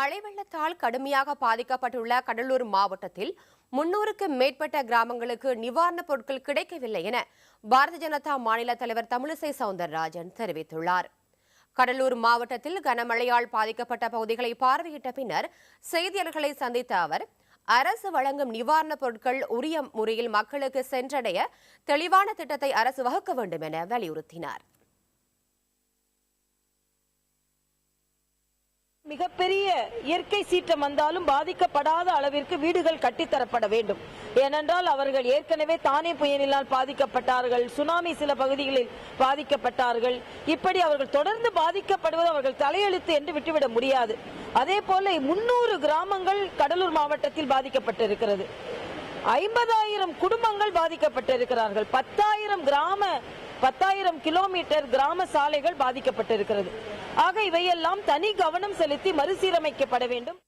மழை வெள்ளத்தால் கடுமையாக பாதிக்கப்பட்டுள்ள கடலூர் மாவட்டத்தில் 300க்கும் மேற்பட்ட கிராமங்களுக்கு நிவாரணப் பொருட்கள் கிடைக்கவில்லை என பாரதிய ஜனதா மாநில தலைவர் தமிழிசை சவுந்தரராஜன் தெரிவித்துள்ளார். கடலூர் மாவட்டத்தில் கனமழையால் பாதிக்கப்பட்ட பகுதிகளை பார்வையிட்ட பின்னர் செய்தியாளர்களை சந்தித்த அவர், அரசு வழங்கும் நிவாரணப் பொருட்கள் உரிய முறையில் மக்களுக்கு சென்றடைய தெளிவான திட்டத்தை அரசு வகுக்க வேண்டும் என வலியுறுத்தினார். மிகப்பெரிய இயற்கை சீற்றம் வந்தாலும் பாதிக்கப்படாத அளவிற்கு வீடுகள் கட்டித்தரப்பட வேண்டும். ஏனென்றால் அவர்கள் ஏற்கனவே தானே புயலினால் பாதிக்கப்பட்டார்கள், சுனாமி சில பகுதிகளில் பாதிக்கப்பட்டார்கள். இப்படி அவர்கள் தொடர்ந்து பாதிக்கப்படுவது அவர்கள் தலையெழுத்து என்று விட்டுவிட முடியாது. அதே போல 300 கிராமங்கள் கடலூர் மாவட்டத்தில் பாதிக்கப்பட்டிருக்கிறது. 50,000 குடும்பங்கள் பாதிக்கப்பட்டிருக்கிறார்கள். 10,000 கிலோமீட்டர் கிராம சாலைகள் பாதிக்கப்பட்டிருக்கிறது. ஆக இவையெல்லாம் தனி கவனம் செலுத்தி மறுசீரமைக்கப்பட வேண்டும்.